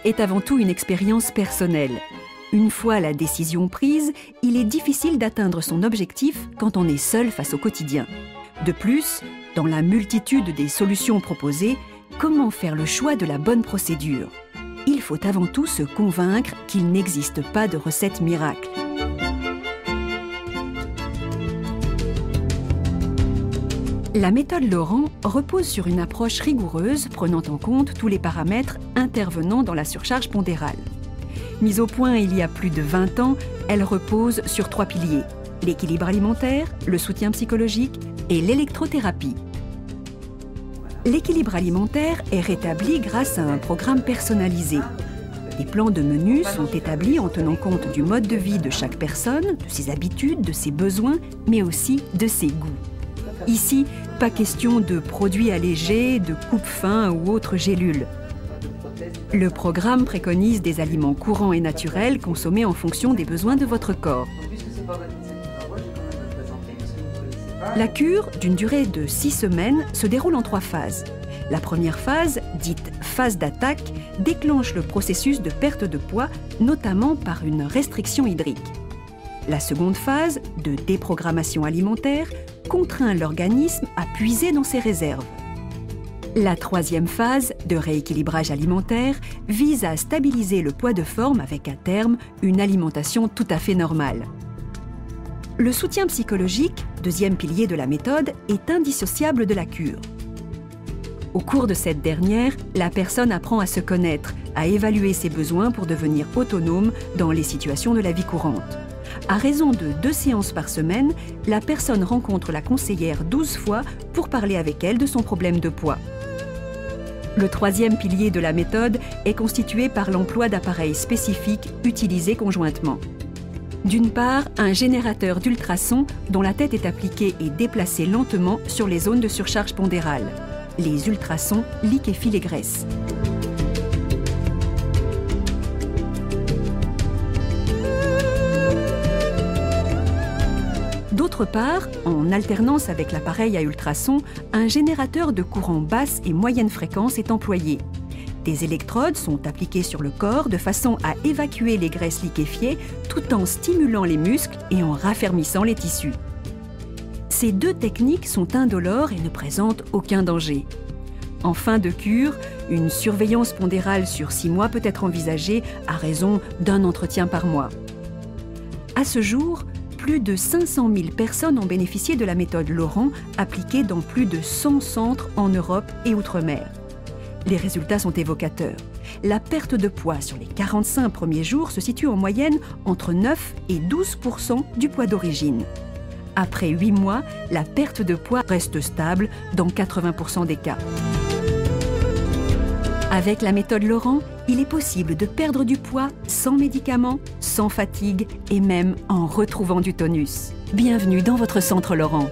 est avant tout une expérience personnelle. Une fois la décision prise, il est difficile d'atteindre son objectif quand on est seul face au quotidien. De plus, dans la multitude des solutions proposées, comment faire le choix de la bonne procédure? Il faut avant tout se convaincre qu'il n'existe pas de recette miracle. La méthode Laurent repose sur une approche rigoureuse prenant en compte tous les paramètres intervenant dans la surcharge pondérale. Mise au point il y a plus de 20 ans, elle repose sur 3 piliers: l'équilibre alimentaire, le soutien psychologique et l'électrothérapie. L'équilibre alimentaire est rétabli grâce à un programme personnalisé. Des plans de menus sont établis en tenant compte du mode de vie de chaque personne, de ses habitudes, de ses besoins, mais aussi de ses goûts. Ici, pas question de produits allégés, de coupe-faim ou autres gélules. Le programme préconise des aliments courants et naturels consommés en fonction des besoins de votre corps. La cure, d'une durée de 6 semaines, se déroule en 3 phases. La première phase, dite phase d'attaque, déclenche le processus de perte de poids, notamment par une restriction hydrique. La seconde phase, de déprogrammation alimentaire, contraint l'organisme à puiser dans ses réserves. La troisième phase, de rééquilibrage alimentaire, vise à stabiliser le poids de forme avec à terme une alimentation tout à fait normale. Le soutien psychologique, deuxième pilier de la méthode, est indissociable de la cure. Au cours de cette dernière, la personne apprend à se connaître, à évaluer ses besoins pour devenir autonome dans les situations de la vie courante. À raison de 2 séances par semaine, la personne rencontre la conseillère 12 fois pour parler avec elle de son problème de poids. Le troisième pilier de la méthode est constitué par l'emploi d'appareils spécifiques utilisés conjointement. D'une part, un générateur d'ultrasons dont la tête est appliquée et déplacée lentement sur les zones de surcharge pondérale. Les ultrasons liquéfient les graisses. D'autre part, en alternance avec l'appareil à ultrasons, un générateur de courant basse et moyenne fréquence est employé. Des électrodes sont appliquées sur le corps de façon à évacuer les graisses liquéfiées tout en stimulant les muscles et en raffermissant les tissus. Ces 2 techniques sont indolores et ne présentent aucun danger. En fin de cure, une surveillance pondérale sur 6 mois peut être envisagée à raison d'un entretien par mois. À ce jour, plus de 500 000 personnes ont bénéficié de la méthode Laurent, appliquée dans plus de 100 centres en Europe et outre-mer. Les résultats sont évocateurs. La perte de poids sur les 45 premiers jours se situe en moyenne entre 9 et 12% du poids d'origine. Après 8 mois, la perte de poids reste stable dans 80% des cas. Avec la méthode Laurent, il est possible de perdre du poids sans médicaments, sans fatigue et même en retrouvant du tonus. Bienvenue dans votre centre Laurent.